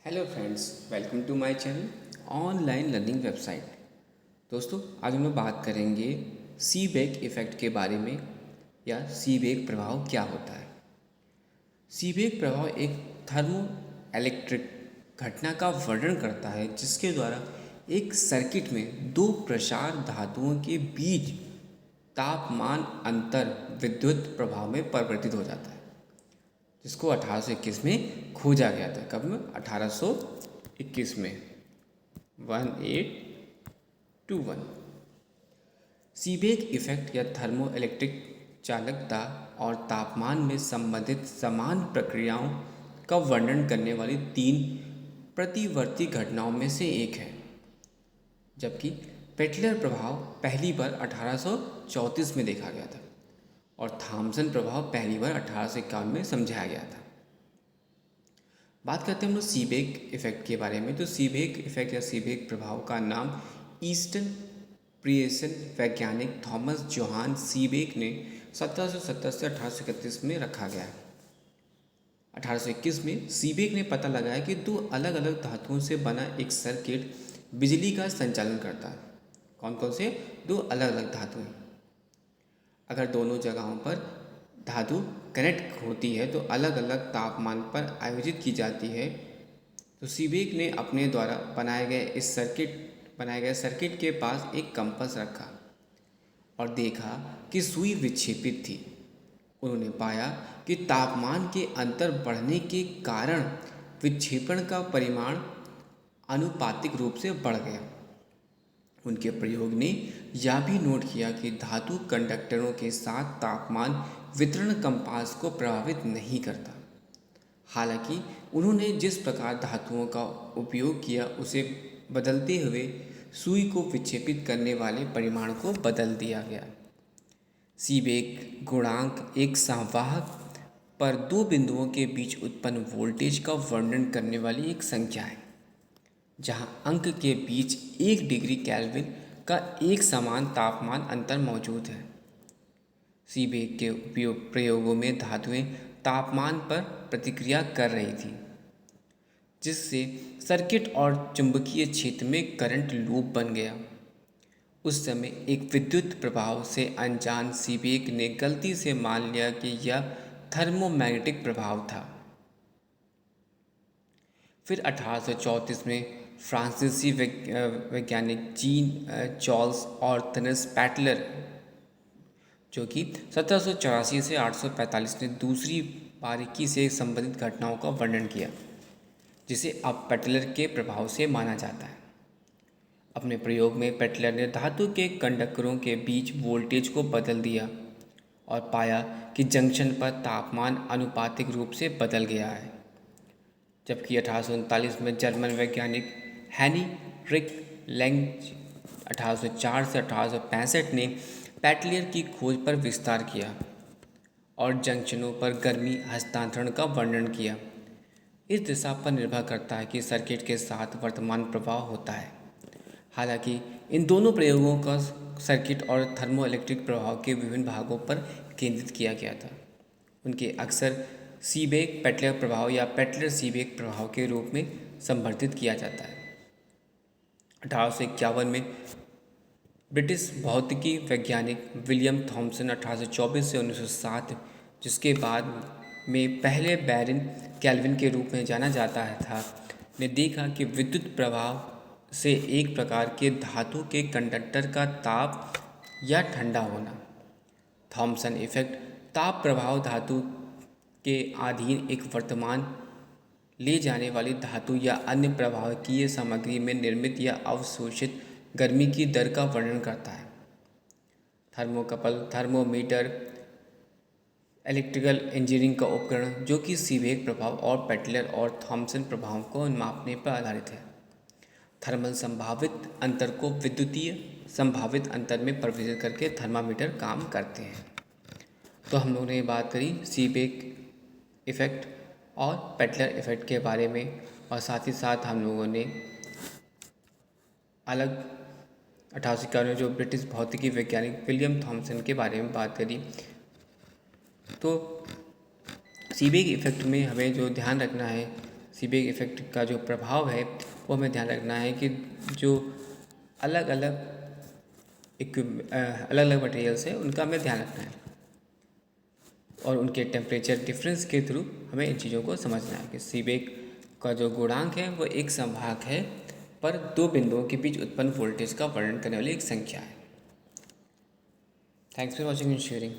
Hello friends, welcome to my channel online learning website. दोस्तों, आज हम लोग बात करेंगे सीबेक इफ़ेक्ट के बारे में या सीबेक प्रभाव क्या होता है। सीबेक प्रभाव एक थर्मो इलेक्ट्रिक घटना का वर्णन करता है जिसके द्वारा एक सर्किट में दो प्रसार धातुओं के बीच तापमान अंतर विद्युत प्रभाव में परिवर्तित हो जाता है, जिसको 1821 में खोजा गया था। कब में? 1821 में, 1821। सीबेक इफेक्ट या थर्मो इलेक्ट्रिक चालकता और तापमान में संबंधित समान प्रक्रियाओं का वर्णन करने वाली तीन प्रतिवर्ती घटनाओं में से एक है, जबकि पेटलर प्रभाव पहली बार 1834 में देखा गया था और थॉमसन प्रभाव पहली बार 1851 में समझाया गया था। बात करते हैं हम लोग सीबेक इफ़ेक्ट के बारे में। तो सीबेक इफ़ेक्ट या सीबेक प्रभाव का नाम ईस्टर्न प्रियसन वैज्ञानिक थॉमस जोहान सीबेक ने 1770 से 1831 में रखा गया है। 1821 में सीबेक ने पता लगाया कि दो अलग अलग धातुओं से बना एक सर्किट बिजली का संचालन करता है। कौन कौन से? दो अलग अलग धातुएं। अगर दोनों जगहों पर धातु कनेक्ट होती है तो अलग अलग तापमान पर आयोजित की जाती है। तो सीबेक ने अपने द्वारा बनाए गए सर्किट के पास एक कंपास रखा और देखा कि सुई विक्षेपित थी। उन्होंने पाया कि तापमान के अंतर बढ़ने के कारण विक्षेपण का परिमाण आनुपातिक रूप से बढ़ गया। उनके प्रयोग ने यह भी नोट किया कि धातु कंडक्टरों के साथ तापमान वितरण कंपास को प्रभावित नहीं करता। हालांकि उन्होंने जिस प्रकार धातुओं का उपयोग किया उसे बदलते हुए सुई को विक्षेपित करने वाले परिमाण को बदल दिया गया। सीबेक गुणांक एक संवाहक पर दो बिंदुओं के बीच उत्पन्न वोल्टेज का वर्णन करने वाली एक संख्या है, जहां अंक के बीच 1 डिग्री केल्विन का एक समान तापमान अंतर मौजूद है। सीबेक के प्रयोगों में धातुएं तापमान पर प्रतिक्रिया कर रही थी, जिससे सर्किट और चुंबकीय क्षेत्र में करंट लूप बन गया। उस समय एक विद्युत प्रभाव से अनजान सीबेक ने गलती से मान लिया कि यह थर्मोमैग्नेटिक प्रभाव था। फिर 1834 में फ्रांसीसी वैज्ञानिक जीन चार्ल्स ऑर्थनस पैटलर, जो कि 1784 से 1845 ने दूसरी बारीकी से संबंधित घटनाओं का वर्णन किया, जिसे अब पेटलर के प्रभाव से माना जाता है। अपने प्रयोग में पेटलर ने धातु के कंडक्टरों के बीच वोल्टेज को बदल दिया और पाया कि जंक्शन पर तापमान आनुपातिक रूप से बदल गया है। जबकि 1839 में जर्मन वैज्ञानिक हेनरिक लेंज 1804 से 1865 ने पेटलर की खोज पर विस्तार किया और जंक्शनों पर गर्मी हस्तांतरण का वर्णन किया। इस दिशा पर निर्भर करता है कि सर्किट के साथ वर्तमान प्रवाह होता है। हालांकि इन दोनों प्रयोगों का सर्किट और थर्मोइलेक्ट्रिक प्रभाव के विभिन्न भागों पर केंद्रित किया गया था। उनके अक्सर सीबेक पेटलर प्रभाव या पेटलर सीबेक प्रभाव के रूप में संवर्धित किया जाता है। 1851 में ब्रिटिश भौतिकी वैज्ञानिक विलियम थॉमसन 1824 से 1907, जिसके बाद में पहले बैरन केल्विन के रूप में जाना जाता था, ने देखा कि विद्युत प्रभाव से एक प्रकार के धातु के कंडक्टर का ताप या ठंडा होना, थॉमसन इफेक्ट, ताप प्रभाव धातु के अधीन एक वर्तमान ले जाने वाली धातु या अन्य प्रवाहकीय सामग्री में निर्मित या अवशोषित गर्मी की दर का वर्णन करता है। थर्मोकपल, थर्मोमीटर, इलेक्ट्रिकल इंजीनियरिंग का उपकरण जो कि सीबेक प्रभाव और पेटलर और थॉमसन प्रभाव को मापने पर आधारित है। थर्मल संभावित अंतर को विद्युतीय संभावित अंतर में परिवर्तित करके थर्मामीटर काम करते हैं। तो हम लोगों ने बात करी सीबेक इफ़ेक्ट और पेटलर इफ़ेक्ट के बारे में, और साथ ही साथ हम लोगों ने अलग 1851 में जो ब्रिटिश भौतिकी वैज्ञानिक विलियम थॉमसन के बारे में बात करी। तो सीबेक इफ़ेक्ट में हमें जो ध्यान रखना है, सीबेक इफ़ेक्ट का जो प्रभाव है वो हमें ध्यान रखना है कि जो अलग अलग अलग अलग मटेरियल्स हैं उनका हमें ध्यान रखना है और उनके टेम्परेचर डिफरेंस के थ्रू हमें इन चीज़ों को समझना है कि सीबेक का जो गुणांक है वो एक संभाग है पर दो बिंदुओं के बीच उत्पन्न वोल्टेज का वर्णन करने वाली एक संख्या है। Thanks for watching and sharing.